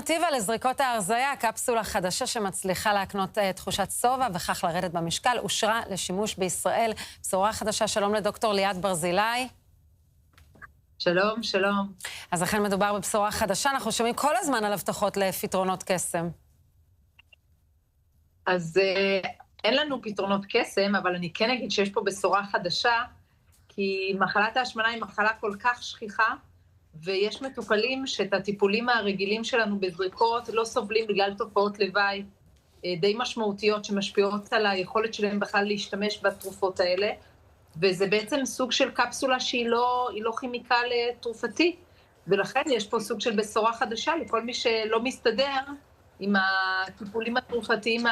אלטרנטיבה לזריקות ההרזיה, קפסולה חדשה שמצליחה להקנות תחושת סובה וכך לרדת במשקל, אושרה לשימוש בישראל. בשורה חדשה, שלום לדוקטור ליאת ברזילי. שלום, שלום. אז אכן מדובר בבשורה חדשה, אנחנו שומעים כל הזמן על הבטחות לפתרונות קסם. אז אין לנו פתרונות קסם, אבל אני כן אגיד שיש פה בשורה חדשה, כי מחלת ההשמנה היא מחלה כל כך שכיחה, ויש מטופלים שאת הטיפולים הרגילים שלנו בזריקות לא סובלים בגלל תופעות לוואי די משמעותיות שמשפיעות על היכולת שלהם בכלל להשתמש בתרופות האלה, וזה בעצם סוג של קפסולה שהיא לא כימיקל תרופתי, ולכן יש פה סוג של בשורה חדשה לכל מי שלא מסתדר עם הטיפולים התרופתיים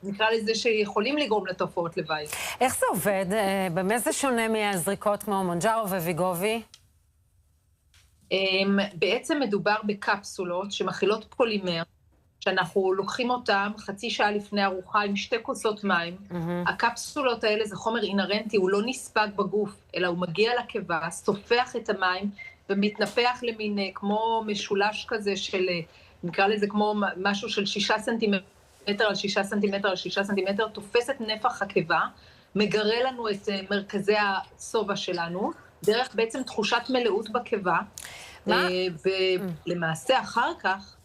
נקרא לזה שיכולים לגרום לתופעות לוואי. איך זה עובד? במה זה שונה מהזריקות כמו מונג'ארו וויגובי? בעצם מדובר בקפסולות שמכילות פולימר, שאנחנו לוקחים אותם חצי שעה לפני ארוחה עם 2 כוסות מים. הקפסולות האלה זה חומר אינרנטי, הוא לא נספג בגוף, אלא הוא מגיע לקיבה, סופח את המים ומתנפח למין כמו משולש כזה של, נקרא לזה כמו משהו של 6 סנטימטר על 6 סנטימטר על 6 סנטימטר, תופס את נפח הקיבה, מגרה לנו את מרכזי הסובה שלנו, דרך בעצם תחושת מלאות בקיבה, ולמעשה אחר כך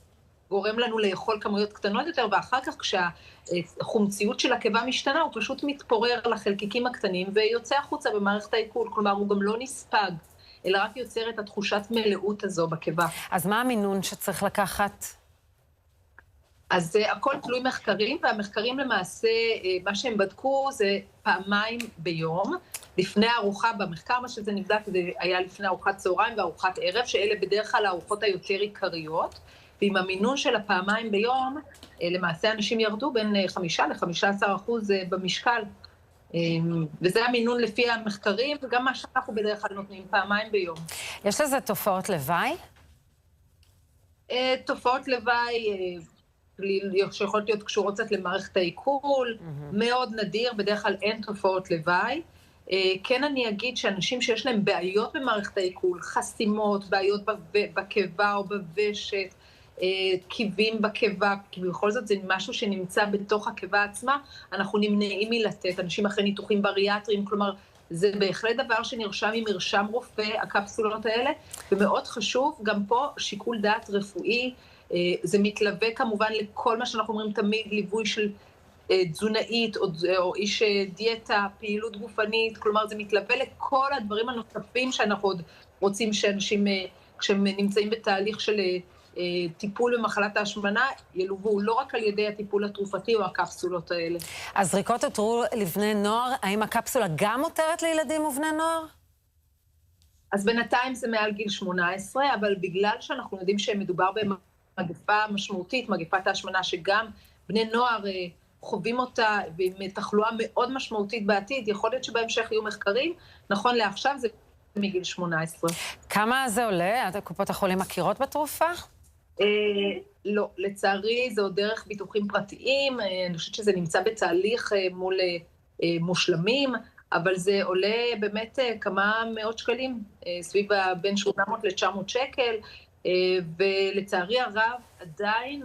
גורם לנו לאכול כמויות קטנות יותר, ואחר כך כשהחומציות של הקיבה משתנה, הוא פשוט מתפורר לחלקיקים הקטנים, ויוצא החוצה במערכת העיכול, כלומר הוא גם לא נספג, אלא רק יוצר את התחושת מלאות הזו בקיבה. אז מה המינון שצריך לקחת? אז הכל תלוי מחקרים, והמחקרים למעשה, מה שהם בדקו זה 2 פעמים ביום, לפני הארוחה, במחקר מה שזה נבדק, זה היה לפני ארוחת צהריים וארוחת ערב, שאלה בדרך כלל הארוחות היותר עיקריות, ועם המינון של 2 פעמים ביום, למעשה אנשים ירדו בין 5% ל-15% במשקל, וזה המינון לפי המחקרים, וגם מה שאנחנו בדרך כלל נותנים 2 פעמים ביום. יש לזה תופעות לוואי? תופעות לוואי שיכולות להיות קשורות קצת למערכת העיכול, מאוד נדיר, בדרך כלל אין תופעות לוואי. כן אני אגיד שאנשים שיש להם בעיות במערכת העיכול, חסימות, בעיות בקיבה או בוושת, קיבים בקיבה, כי בכל זאת זה משהו שנמצא בתוך הקיבה עצמה, אנחנו נמנעים מלתת, אנשים אחרי ניתוחים בריאטריים, כלומר, זה בהחלט דבר שנרשם עם מרשם רופא, הקפסולות האלה, ומאוד חשוב, גם פה שיקול דעת רפואי, זה מתלווה כמובן לכל מה שאנחנו אומרים תמיד, ליווי של תזונאית או איש דיאטה, פעילות גופנית, כלומר זה מתלווה לכל הדברים הנוספים שאנחנו עוד רוצים שאנשים, כשהם נמצאים בתהליך של טיפול במחלת ההשמנה, ילוו לא רק על ידי הטיפול התרופתי או הקפסולות האלה. אז זריקות הותרו לבני נוער, האם הקפסולה גם מותרת לילדים ובני נוער? אז בינתיים זה מעל גיל 18, אבל בגלל שאנחנו יודעים שמדובר במגפה משמעותית, מגפת ההשמנה שגם בני נוער חווים אותה עם תחלואה מאוד משמעותית בעתיד, יכול להיות שבהמשך יהיו מחקרים, נכון לעכשיו זה מגיל 18. כמה זה עולה? קופות החולים מכירות בתרופה? לא, לצערי זה עוד דרך ביטוחים פרטיים, אני חושבת שזה נמצא בתהליך מול מושלמים, אבל זה עולה באמת כמה מאות שקלים, סביב בין 800 ל-900 שקל, ולצערי הרב עדיין